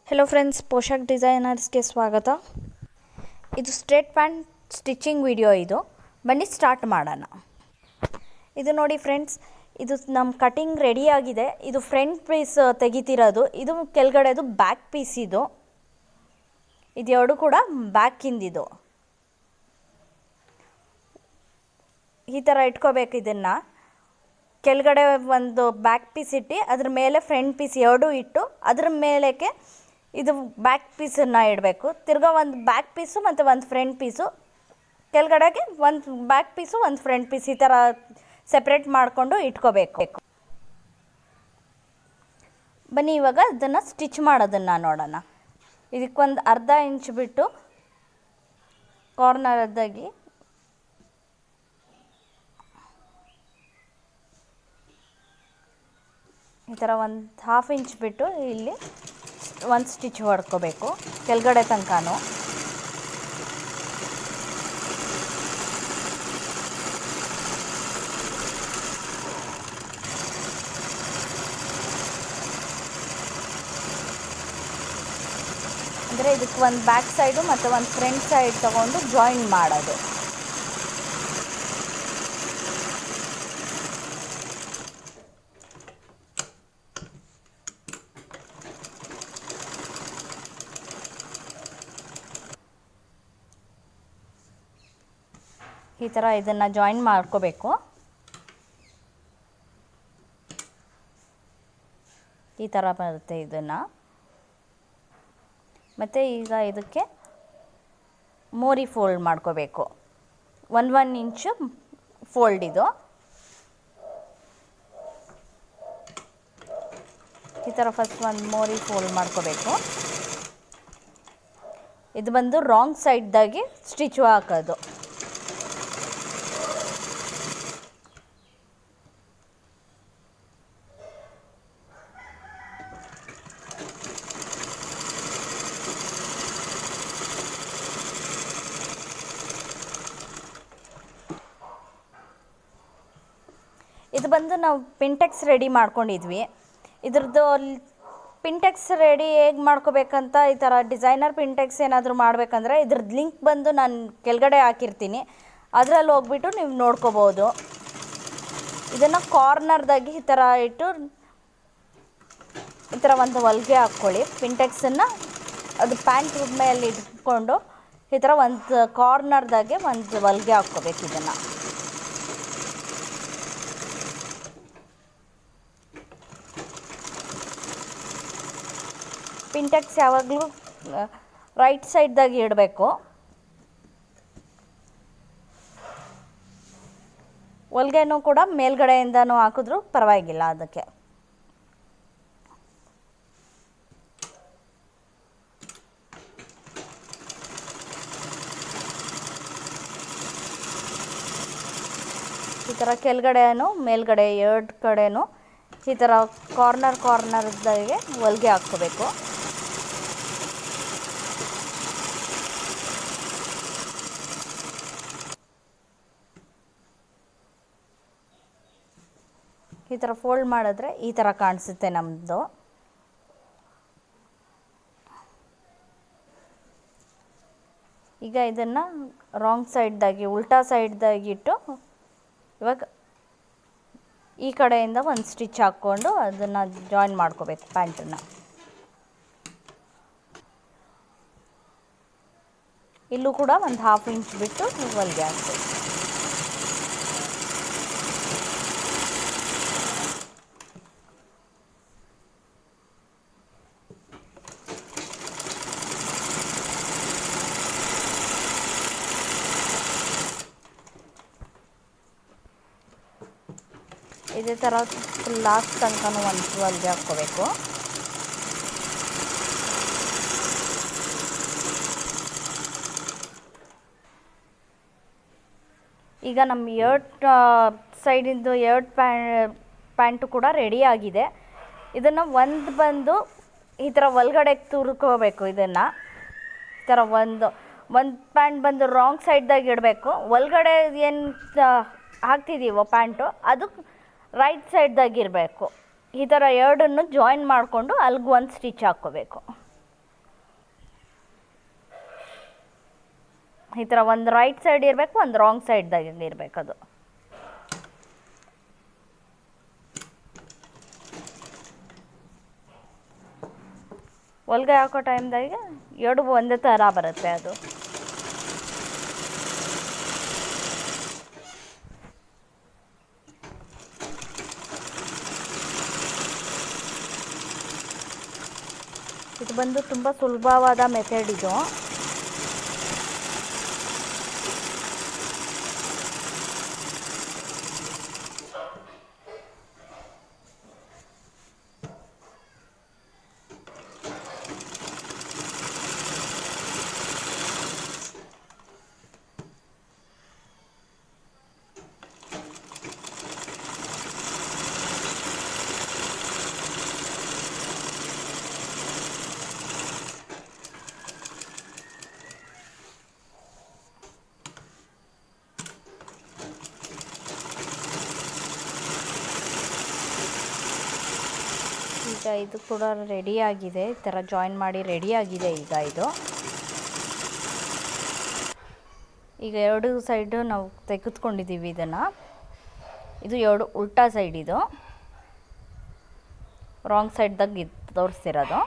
Hello friends, ಪೋಷಾಕ್ ಡಿಸೈನರ್ಸ್ಗೆ ಸ್ವಾಗತ. ಇದು straight pant stitching video. ಇದು ಬನ್ನಿ ಸ್ಟಾರ್ಟ್ ಮಾಡೋಣ. ಇದು ನೋಡಿ ಫ್ರೆಂಡ್ಸ್, ಇದು ನಮ್ಮ ಕಟಿಂಗ್ ರೆಡಿಯಾಗಿದೆ. ಇದು ಫ್ರಂಟ್ ಪೀಸ್ ತೆಗಿತಿರೋದು. ಇದು ಕೆಳಗಡೆದು ಬ್ಯಾಕ್ ಪೀಸ್. ಇದು ಎರಡು ಕೂಡ ಬ್ಯಾಕಿಂದಿದು. ಈ ಥರ ಇಟ್ಕೋಬೇಕು. ಇದನ್ನು ಕೆಳಗಡೆ ಒಂದು ಬ್ಯಾಕ್ ಪೀಸ್ ಇಟ್ಟು ಅದ್ರ ಮೇಲೆ ಫ್ರಂಟ್ ಪೀಸ್ ಎರಡು ಇಟ್ಟು ಅದ್ರ ಮೇಲಕ್ಕೆ ಇದು ಬ್ಯಾಕ್ ಪೀಸನ್ನು ಇಡಬೇಕು. ತಿರ್ಗಾ ಒಂದು ಬ್ಯಾಕ್ ಪೀಸು ಮತ್ತು ಒಂದು ಫ್ರಂಟ್ ಪೀಸು, ಕೆಳಗಡೆಗೆ ಒಂದು ಬ್ಯಾಕ್ ಪೀಸು ಒಂದು ಫ್ರಂಟ್ ಪೀಸ್, ಈ ಥರ ಸೆಪ್ರೇಟ್ ಮಾಡಿಕೊಂಡು ಇಟ್ಕೋಬೇಕು. ಬನ್ನಿ ಇವಾಗ ಅದನ್ನು ಸ್ಟಿಚ್ ಮಾಡೋದನ್ನು ನೋಡೋಣ. ಇದಕ್ಕೊಂದು ಅರ್ಧ ಇಂಚ್ ಬಿಟ್ಟು ಕಾರ್ನರ್ದಾಗಿ ಈ ಥರ ಒಂದು ಹಾಫ್ ಇಂಚ್ ಬಿಟ್ಟು ಇಲ್ಲಿ ಒಂದು ಸ್ಟಿಚ್ ಹೊಡ್ಕೋಬೇಕು ಕೆಳಗಡೆ ತನಕನೂ. ಅಂದರೆ ಇದಕ್ಕೆ ಒಂದು ಬ್ಯಾಕ್ ಸೈಡು ಮತ್ತು ಒಂದು ಫ್ರಂಟ್ ಸೈಡ್ ತೊಗೊಂಡು ಜಾಯಿನ್ ಮಾಡೋದು. ಈ ಥರ ಇದನ್ನು ಜಾಯಿನ್ ಮಾಡ್ಕೋಬೇಕು. ಈ ಥರ ಬರುತ್ತೆ ಇದನ್ನು. ಮತ್ತು ಈಗ ಇದಕ್ಕೆ ಮೋರಿ ಫೋಲ್ಡ್ ಮಾಡ್ಕೋಬೇಕು. 1 ಇಂಚು ಫೋಲ್ಡ್ ಇದು. ಈ ಥರ ಫಸ್ಟ್ ಒಂದು ಮೋರಿ ಫೋಲ್ಡ್ ಮಾಡ್ಕೋಬೇಕು. ಇದು ಬಂದು ರಾಂಗ್ ಸೈಡ್ದಾಗಿ ಸ್ಟಿಚ್ ಹಾಕೋದು. ಇದು ಬಂದು ನಾವು ಪಿಂಟೆಕ್ಸ್ ರೆಡಿ ಮಾಡ್ಕೊಂಡಿದ್ವಿ. ಇದ್ರದ್ದು ಪಿಂಟೆಕ್ಸ್ ರೆಡಿ ಹೇಗೆ ಮಾಡ್ಕೋಬೇಕಂತ, ಈ ಥರ ಡಿಸೈನರ್ ಪಿಂಟೆಕ್ಸ್ ಏನಾದರೂ ಮಾಡಬೇಕಂದ್ರೆ ಇದ್ರದ್ದು ಲಿಂಕ್ ಬಂದು ನಾನು ಕೆಳಗಡೆ ಹಾಕಿರ್ತೀನಿ. ಅದರಲ್ಲಿ ಹೋಗ್ಬಿಟ್ಟು ನೀವು ನೋಡ್ಕೋಬೋದು. ಇದನ್ನು ಕಾರ್ನರ್ದಾಗಿ ಈ ಥರ ಇಟ್ಟು ಈ ಥರ ಒಂದು ಹೊಲಿಗೆ ಹಾಕ್ಕೊಳ್ಳಿ. ಪಿಂಟೆಕ್ಸನ್ನು ಅದು ಪ್ಯಾಂಟ್ ಮೇಲೆ ಇಟ್ಕೊಂಡು ಈ ಥರ ಒಂದು ಕಾರ್ನರ್ದಾಗೆ ಒಂದು ಹೊಲಿಗೆ ಹಾಕ್ಕೋಬೇಕು. ಇದನ್ನು ಪಿಂಟೆಕ್ಸ್ ಯಾವಾಗಲೂ ರೈಟ್ ಸೈಡ್ದಾಗಿ ಇಡಬೇಕು. ಹೊಲಿಗೆನೂ ಕೂಡ ಮೇಲ್ಗಡೆಯಿಂದನೂ ಹಾಕಿದ್ರೂ ಪರವಾಗಿಲ್ಲ. ಅದಕ್ಕೆ ಈ ಥರ ಕೆಳಗಡೆನೂ ಮೇಲ್ಗಡೆ ಎರಡು ಕಡೆನೂ ಈ ಥರ ಕಾರ್ನರ್ದಾಗೆ ಹೊಲಿಗೆ ಹಾಕ್ಕೋಬೇಕು. ಈ ಥರ ಫೋಲ್ಡ್ ಮಾಡಿದ್ರೆ ಈ ಥರ ಕಾಣಿಸುತ್ತೆ ನಮ್ಮದು. ಈಗ ಇದನ್ನು ರಾಂಗ್ ಸೈಡ್ದಾಗಿ ಉಲ್ಟಾ ಸೈಡ್ದಾಗಿಟ್ಟು ಇವಾಗ ಈ ಕಡೆಯಿಂದ ಒಂದು ಸ್ಟಿಚ್ ಹಾಕ್ಕೊಂಡು ಅದನ್ನು ಜಾಯಿನ್ ಮಾಡ್ಕೋಬೇಕು ಪ್ಯಾಂಟನ್ನು. ಇಲ್ಲೂ ಕೂಡ ಒಂದು ಹಾಫ್ ಇಂಚ್ ಬಿಟ್ಟು ಹೊಲಿಗೆ ಹಾಕ್ಬೇಕು. ಇದೇ ಥರ ಲಾಸ್ಟ್ ತನಕನೂ ಒಂದು ಹೊಲಿಗೆ ಹಾಕ್ಕೋಬೇಕು. ಈಗ ನಮ್ಮ ಎರಡು ಸೈಡಿಂದು ಎರಡು ಪ್ಯಾಂಟು ಕೂಡ ರೆಡಿ ಆಗಿದೆ. ಇದನ್ನು ಒಂದು ಬಂದು ಈ ಥರ ಒಳಗಡೆ ತುರ್ಕೋಬೇಕು. ಇದನ್ನು ಈ ಥರ ಒಂದು ಪ್ಯಾಂಟ್ ಬಂದು ರಾಂಗ್ ಸೈಡ್ದಾಗಿ ಇಡಬೇಕು. ಒಳಗಡೆ ಏನು ಹಾಕ್ತಿದ್ದೀವೋ ಪ್ಯಾಂಟು ಅದು ರೈಟ್ ಸೈಡ್ದಾಗಿರಬೇಕು. ಈ ಥರ ಎರಡನ್ನು ಜಾಯಿನ್ ಮಾಡಿಕೊಂಡು ಅಲ್ಲಿಗೆ ಒಂದು ಸ್ಟಿಚ್ ಹಾಕ್ಕೋಬೇಕು. ಈ ಥರ ಒಂದು ರೈಟ್ ಸೈಡ್ ಇರಬೇಕು, ಒಂದು ರಾಂಗ್ ಸೈಡ್ದಾಗ ಇರಬೇಕು. ಅದು ಹೊಲ್ಗೆ ಹಾಕೋ ಟೈಮ್ದಾಗೆ ಎರಡು ಒಂದೇ ಥರ ಬರುತ್ತೆ. ಅದು ಇದು ಬಂದು ತುಂಬ ಸುಲಭವಾದ ಮೆಥಡ್ ಇದು. ಈಗ ಇದು ಕೂಡ ರೆಡಿಯಾಗಿದೆ. ಈ ಥರ ಜಾಯಿನ್ ಮಾಡಿ ರೆಡಿಯಾಗಿದೆ ಈಗ ಇದು. ಈಗ ಎರಡು ಸೈಡು ನಾವು ತೆಗೆದುಕೊಂಡಿದ್ದೀವಿ ಇದನ್ನು. ಇದು ಎರಡು ಉಲ್ಟಾ ಸೈಡ್, ಇದು ರಾಂಗ್ ಸೈಡ್ದಾಗ ಇದು ತೋರಿಸ್ತಿರೋದು.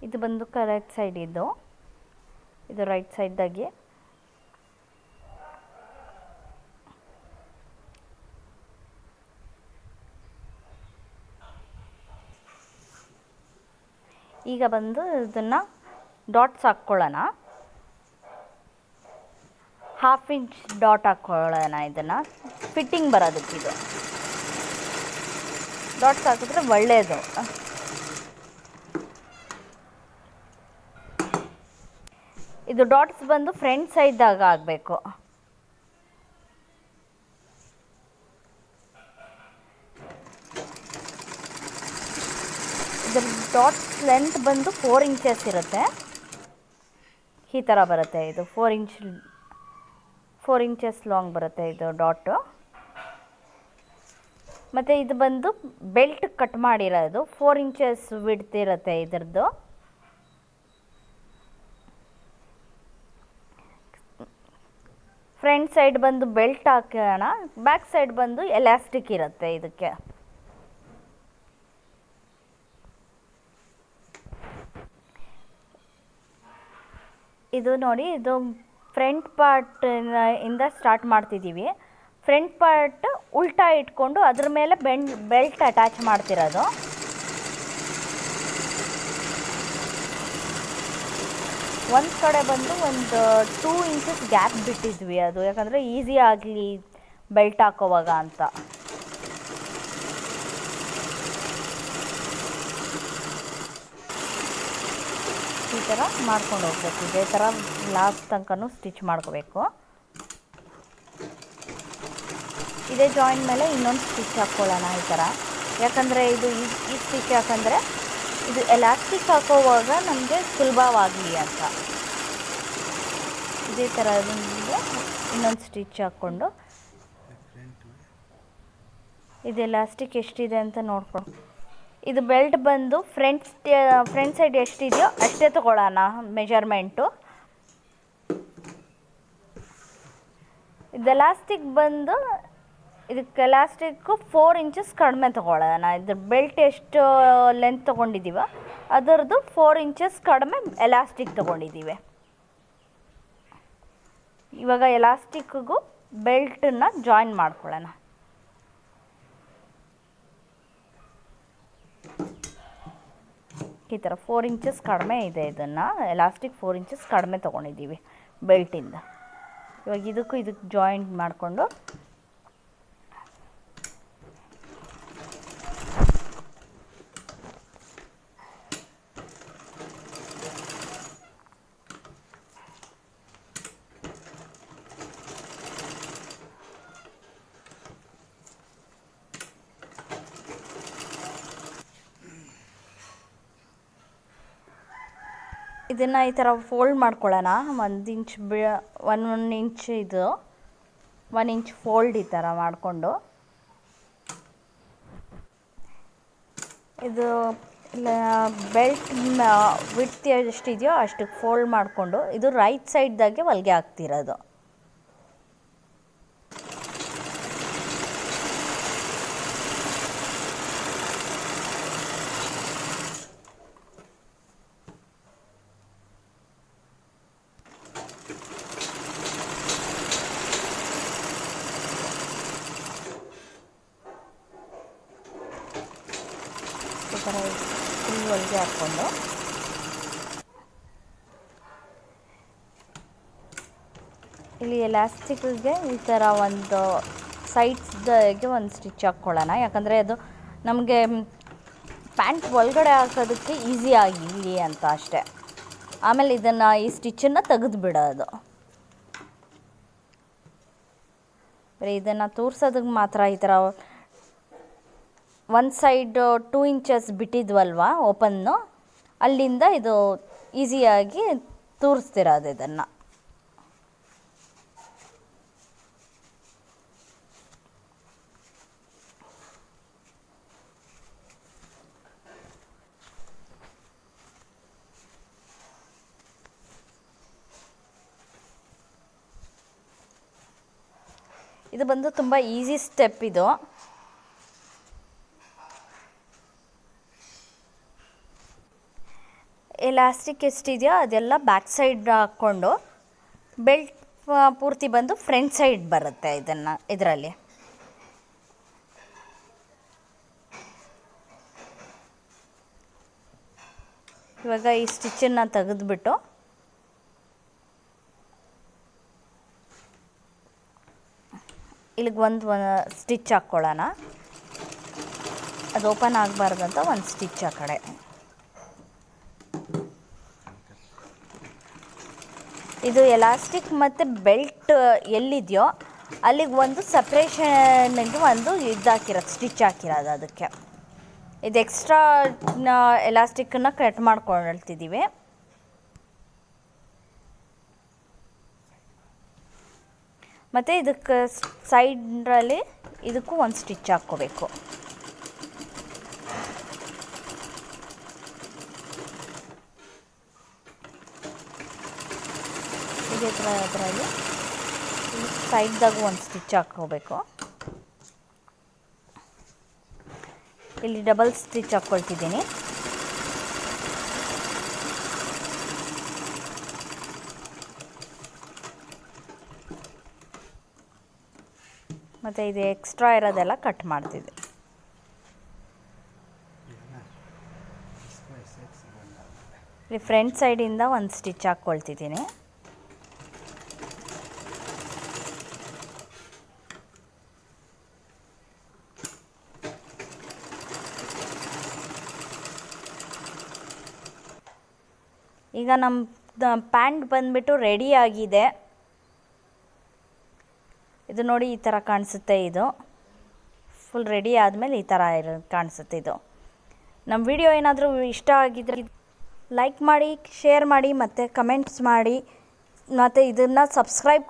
ಇದು ಬಂದು ಕರೆಕ್ಟ್ ಸೈಡ್, ಇದು ರೈಟ್ ಸೈಡ್ದಾಗೆ. ಈಗ ಬಂದು ಇದನ್ನು ಡಾಟ್ಸ್ ಹಾಕ್ಕೊಳ್ಳೋಣ. 1/2 ಇಂಚ್ ಡಾಟ್ ಹಾಕ್ಕೊಳ್ಳೋಣ. ಇದನ್ನು ಫಿಟ್ಟಿಂಗ್ ಬರೋದಕ್ಕೆ ಇದು ಡಾಟ್ಸ್ ಹಾಕಿದ್ರೆ ಒಳ್ಳೆಯದು. ಇದು ಡಾಟ್ಸ್ ಬಂದು ಫ್ರಂಟ್ ಸೈಡ್ದಾಗ ಆಗಬೇಕು. ಇದರ ಡಾಟ್ಸ್ ಲೆಂತ್ ಬಂದು 4 ಇಂಚಸ್ ಇರುತ್ತೆ. ಈ ಥರ ಬರುತ್ತೆ. ಇದು 4 ಇಂಚಸ್ ಲಾಂಗ್ ಬರುತ್ತೆ ಇದು ಡಾಟು. ಮತ್ತು ಇದು ಬಂದು ಬೆಲ್ಟ್ ಕಟ್ ಮಾಡಿರೋದು 4 ಇಂಚಸ್ ವಿಡ್ತ್ ಇರುತ್ತೆ ಇದರದ್ದು. ಫ್ರಂಟ್ ಸೈಡ್ ಬಂದು ಬೆಲ್ಟ್ ಹಾಕೋಣ, ಬ್ಯಾಕ್ ಸೈಡ್ ಬಂದು ಎಲಾಸ್ಟಿಕ್ ಇರುತ್ತೆ ಇದಕ್ಕೆ. ಇದು ನೋಡಿ, ಇದು ಫ್ರಂಟ್ ಪಾರ್ಟ್ ಇಂದ ಸ್ಟಾರ್ಟ್ ಮಾಡ್ತಿದ್ದೀವಿ. ಫ್ರಂಟ್ ಪಾರ್ಟ್ ಉಲ್ಟಾ ಇಟ್ಕೊಂಡು ಅದ್ರ ಮೇಲೆ ಬೆಲ್ಟ್ ಅಟ್ಯಾಚ್ ಮಾಡ್ತಿರೋದು. ಒಂದು ಕಡೆ ಬಂದು ಒಂದು 2 ಇಂಚಸ್ ಗ್ಯಾಪ್ ಬಿಟ್ಟಿದ್ವಿ, ಅದು ಯಾಕಂದರೆ ಈಸಿ ಆಗಲಿ ಬೆಲ್ಟ್ ಹಾಕೋವಾಗ ಅಂತ. ಈ ಥರ ಮಾಡ್ಕೊಂಡು ಹೋಗ್ಬೇಕು. ಇದೇ ಥರ ಲಾಸ್ಟ್ ತನಕನೂ ಸ್ಟಿಚ್ ಮಾಡ್ಕೋಬೇಕು. ಇದೇ ಜಾಯಿಂಟ್ ಮೇಲೆ ಇನ್ನೊಂದು ಸ್ಟಿಚ್ ಹಾಕ್ಕೊಳ್ಳೋಣ ಈ ಥರ. ಯಾಕಂದರೆ ಇದು ಈ ಸ್ಟಿಚ್ ಯಾಕಂದರೆ ಇದು ಎಲಾಸ್ಟಿಕ್ ಹಾಕೋವಾಗ ನಮಗೆ ಸುಲಭವಾಗಲಿ ಅಂತ. ಇದೇ ಥರ ಇನ್ನೊಂದು ಸ್ಟಿಚ್ ಹಾಕ್ಕೊಂಡು ಇದು ಎಲಾಸ್ಟಿಕ್ ಎಷ್ಟಿದೆ ಅಂತ ನೋಡ್ಕೊಂಡು, ಇದು ಬೆಲ್ಟ್ ಬಂದು ಫ್ರಂಟ್ ಸೈಡ್ ಎಷ್ಟಿದೆಯೋ ಅಷ್ಟೇ ತೊಗೊಳ್ಳೋಣ ಮೆಜರ್ಮೆಂಟು. ಇದು ಎಲಾಸ್ಟಿಕ್ ಬಂದು ಇದಕ್ಕೆ ಎಲಾಸ್ಟಿಕ್ಕು 4 ಇಂಚಸ್ ಕಡಿಮೆ ತೊಗೊಳ್ಳೋಣ. ಇದ್ರ ಬೆಲ್ಟ್ ಎಷ್ಟು ಲೆಂತ್ ತೊಗೊಂಡಿದ್ದೀವೋ ಅದರದ್ದು 4 ಇಂಚಸ್ ಕಡಿಮೆ ಎಲಾಸ್ಟಿಕ್ ತೊಗೊಂಡಿದ್ದೀವಿ. ಇವಾಗ ಎಲಾಸ್ಟಿಕ್ಕಿಗೂ ಬೆಲ್ಟನ್ನು ಜಾಯಿನ್ ಮಾಡ್ಕೊಳ್ಳೋಣ. ಈ ಥರ 4 ಇಂಚಸ್ ಕಡಿಮೆ ಇದೆ. ಇದನ್ನು ಎಲಾಸ್ಟಿಕ್ 4 ಇಂಚಸ್ ಕಡಿಮೆ ತೊಗೊಂಡಿದ್ದೀವಿ ಬೆಲ್ಟಿಂದ. ಇವಾಗ ಇದಕ್ಕೂ ಜಾಯಿಂಟ್ ಮಾಡಿಕೊಂಡು ಇದನ್ನು ಈ ಥರ ಫೋಲ್ಡ್ ಮಾಡ್ಕೊಳ್ಳೋಣ. 1 ಇಂಚ್ 1 ಇಂಚ್ ಇದು 1 ಇಂಚ್ ಫೋಲ್ಡ್ ಈ ಥರ ಮಾಡಿಕೊಂಡು ಇದು ಇಲ್ಲ ಬೆಲ್ಟ್ ವಿಡ್ತ್ ಎಷ್ಟಿದೆಯೋ ಅಷ್ಟಕ್ಕೆ ಫೋಲ್ಡ್ ಮಾಡಿಕೊಂಡು ಇದು ರೈಟ್ ಸೈಡ್ದಾಗೆ ಹೊಲಿಗೆ ಹಾಕ್ತಿರೋದು. ಈ ಥರ ಫುಲ್ ಹೊಲಿಗೆ ಹಾಕ್ಕೊಂಡು ಇಲ್ಲಿ ಎಲಾಸ್ಟಿಕ್ಗೆ ಈ ಥರ ಒಂದು ಸೈಡ್ಸ್ದಾಗೆ ಒಂದು ಸ್ಟಿಚ್ ಹಾಕ್ಕೊಳ್ಳೋಣ. ಯಾಕಂದರೆ ಅದು ನಮಗೆ ಪ್ಯಾಂಟ್ ಒಳಗಡೆ ಹಾಕೋದಕ್ಕೆ ಈಸಿ ಆಗಿರಲಿ ಅಂತ ಅಷ್ಟೇ. ಆಮೇಲೆ ಇದನ್ನು ಈ ಸ್ಟಿಚ್ಚನ್ನು ತೆಗೆದು ಬಿಡೋದು. ಬರೀ ಇದನ್ನು ತೋರ್ಸೋದಕ್ಕೆ ಮಾತ್ರ ಈ ಥರ ಒಂದು ಸೈಡ್ 2 ಇಂಚಸ್ ಬಿಟ್ಟಿದ್ವಲ್ವ ಓಪನ್ನು, ಅಲ್ಲಿಂದ ಇದು ಈಸಿಯಾಗಿ ತೋರಿಸ್ತಿರೋದು ಇದನ್ನು. ಇದು ಬಂದು ತುಂಬ ಈಸಿ ಸ್ಟೆಪ್ ಇದು. ಎಲಾಸ್ಟಿಕ್ ಎಷ್ಟಿದೆಯೋ ಅದೆಲ್ಲ ಬ್ಯಾಕ್ ಸೈಡ್ ಹಾಕ್ಕೊಂಡು ಬೆಲ್ಟ್ ಪೂರ್ತಿ ಬಂದು ಫ್ರಂಟ್ ಸೈಡ್ ಬರುತ್ತೆ ಇದರಲ್ಲಿ. ಇವಾಗ ಈ ಸ್ಟಿಚ್ಚನ್ನು ತೆಗೆದುಬಿಟ್ಟು ಇಲ್ಲಿಗೆ ಒಂದು ಸ್ಟಿಚ್ ಹಾಕ್ಕೊಳ್ಳೋಣ. ಅದು ಓಪನ್ ಆಗಬಾರ್ದಂತ ಒಂದು ಸ್ಟಿಚ್ ಆ ಕಡೆ. ಇದು ಎಲಾಸ್ಟಿಕ್ ಮತ್ತು ಬೆಲ್ಟ್ ಎಲ್ಲಿದೆಯೋ ಅಲ್ಲಿಗೆ ಒಂದು ಸಪ್ರೇಷನ್ಗೆ ಒಂದು ಇದು ಹಾಕಿರೋದು, ಸ್ಟಿಚ್ ಹಾಕಿರೋದು. ಅದಕ್ಕೆ ಇದು ಎಕ್ಸ್ಟ್ರಾ ಎಲಾಸ್ಟಿಕ್ಕನ್ನು ಕಟ್ ಮಾಡ್ಕೊಳ್ತಿದ್ದೀವಿ. ಮತ್ತು ಇದಕ್ಕೆ ಸೈಡ್ರಲ್ಲಿ ಇದಕ್ಕೂ ಒಂದು ಸ್ಟಿಚ್ ಹಾಕ್ಕೋಬೇಕು. ಇದೇ ಥರ ಅದರಲ್ಲಿ ಸೈಡ್ದಾಗೂ ಒಂದು ಸ್ಟಿಚ್ ಹಾಕ್ಕೋಬೇಕು. ಇಲ್ಲಿ ಡಬಲ್ ಸ್ಟಿಚ್ ಹಾಕ್ಕೊಳ್ತಿದ್ದೀನಿ. ಮತ್ತು ಇದು ಎಕ್ಸ್ಟ್ರಾ ಇರೋದೆಲ್ಲ ಕಟ್ ಮಾಡ್ತಿದ್ದೆ. ಇಲ್ಲಿ ಫ್ರಂಟ್ ಸೈಡಿಂದ ಒಂದು ಸ್ಟಿಚ್ ಹಾಕ್ಕೊಳ್ತಿದ್ದೀನಿ. ಈಗ ನಮ್ಮ ಪ್ಯಾಂಟ್ ಬಂದುಬಿಟ್ಟು ರೆಡಿ ಆಗಿದೆ. ಇದು ನೋಡಿ ಈ ಥರ ಕಾಣಿಸುತ್ತೆ. ಇದು ಫುಲ್ ರೆಡಿ ಆದಮೇಲೆ ಈ ಥರ ಕಾಣಿಸುತ್ತೆ. ಇದು ನಮ್ಮ ವಿಡಿಯೋ ಏನಾದರೂ ಇಷ್ಟ ಆಗಿದ್ರೆ ಲೈಕ್ ಮಾಡಿ, ಶೇರ್ ಮಾಡಿ ಮತ್ತು ಕಮೆಂಟ್ಸ್ ಮಾಡಿ. ಮತ್ತು ಇದನ್ನು ಸಬ್ಸ್ಕ್ರೈಬ್